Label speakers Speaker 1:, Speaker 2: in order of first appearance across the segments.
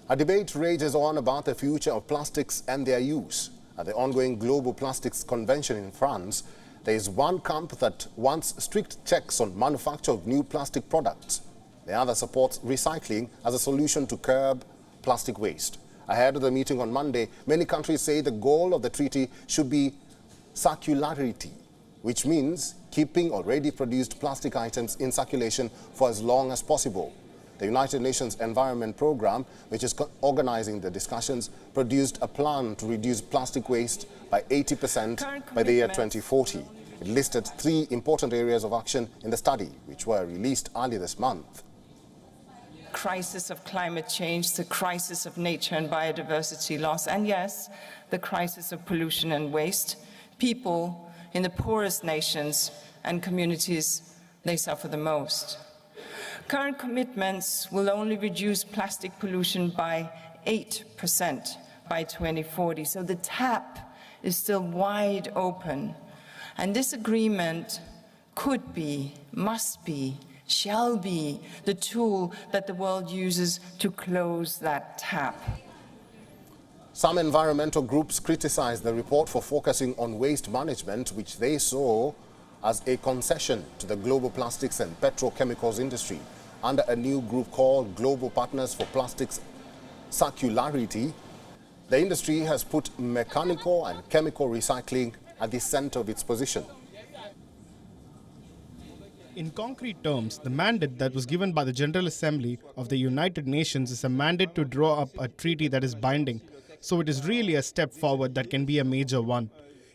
Speaker 1: A debate rages on about the future of plastics and their use. At the ongoing Global Plastics Convention in France, there is one camp that wants strict checks on manufacture of new plastic products. The other supports recycling as a solution to curb plastic waste. Ahead of the meeting on Monday, many countries say the goal of the treaty should be circularity, which means keeping already produced plastic items in circulation for as long as possible. The United Nations Environment Programme, which is organizing the discussions, produced a plan to reduce plastic waste by 80% by the year 2040. It listed 3 important areas of action in the study, which were released earlier this month.
Speaker 2: Crisis of climate change, the crisis of nature and biodiversity loss, and yes, the crisis of pollution and waste. People in the poorest nations and communities, they suffer the most. Current commitments will only reduce plastic pollution by 8% by 2040, so the tap is still wide open. And this agreement could be, must be, shall be the tool that the world uses to close that tap.
Speaker 1: Some environmental groups criticized the report for focusing on waste management, which they saw as a concession to the global plastics and petrochemicals industry. Under a new group called Global Partners for Plastics Circularity, the industry has put mechanical and chemical recycling at the center of its position.
Speaker 3: In concrete terms, the mandate that was given by the General Assembly of the United Nations is a mandate to draw up a treaty that is binding. So it is really a step forward that can be a major one,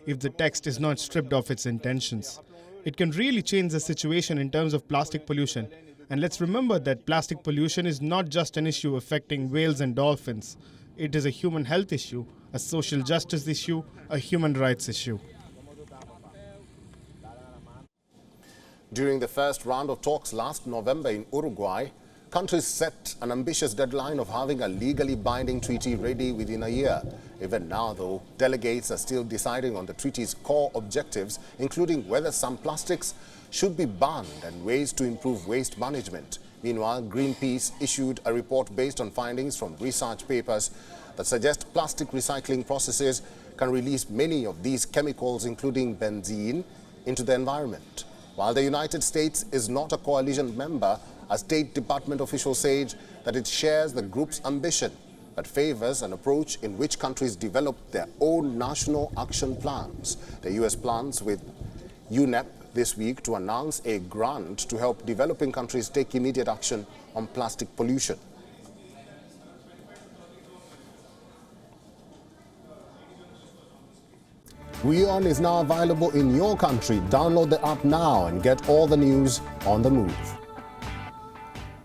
Speaker 3: if the text is not stripped of its intentions. It can really change the situation in terms of plastic pollution. And let's remember that plastic pollution is not just an issue affecting whales and dolphins. It is a human health issue, a social justice issue, a human rights issue.
Speaker 1: During the first round of talks last November in Uruguay, countries set an ambitious deadline of having a legally binding treaty ready within a year. Even now, though, delegates are still deciding on the treaty's core objectives, including whether some plastics should be banned and ways to improve waste management. Meanwhile, Greenpeace issued a report based on findings from research papers that suggest plastic recycling processes can release many of these chemicals, including benzene, into the environment. While the United States is not a coalition member, a State Department official said that it shares the group's ambition, but favors an approach in which countries develop their own national action plans. The U.S. plans with UNEP this week to announce a grant to help developing countries take immediate action on plastic pollution. WION is now available in your country. Download the app now and get all the news on the move.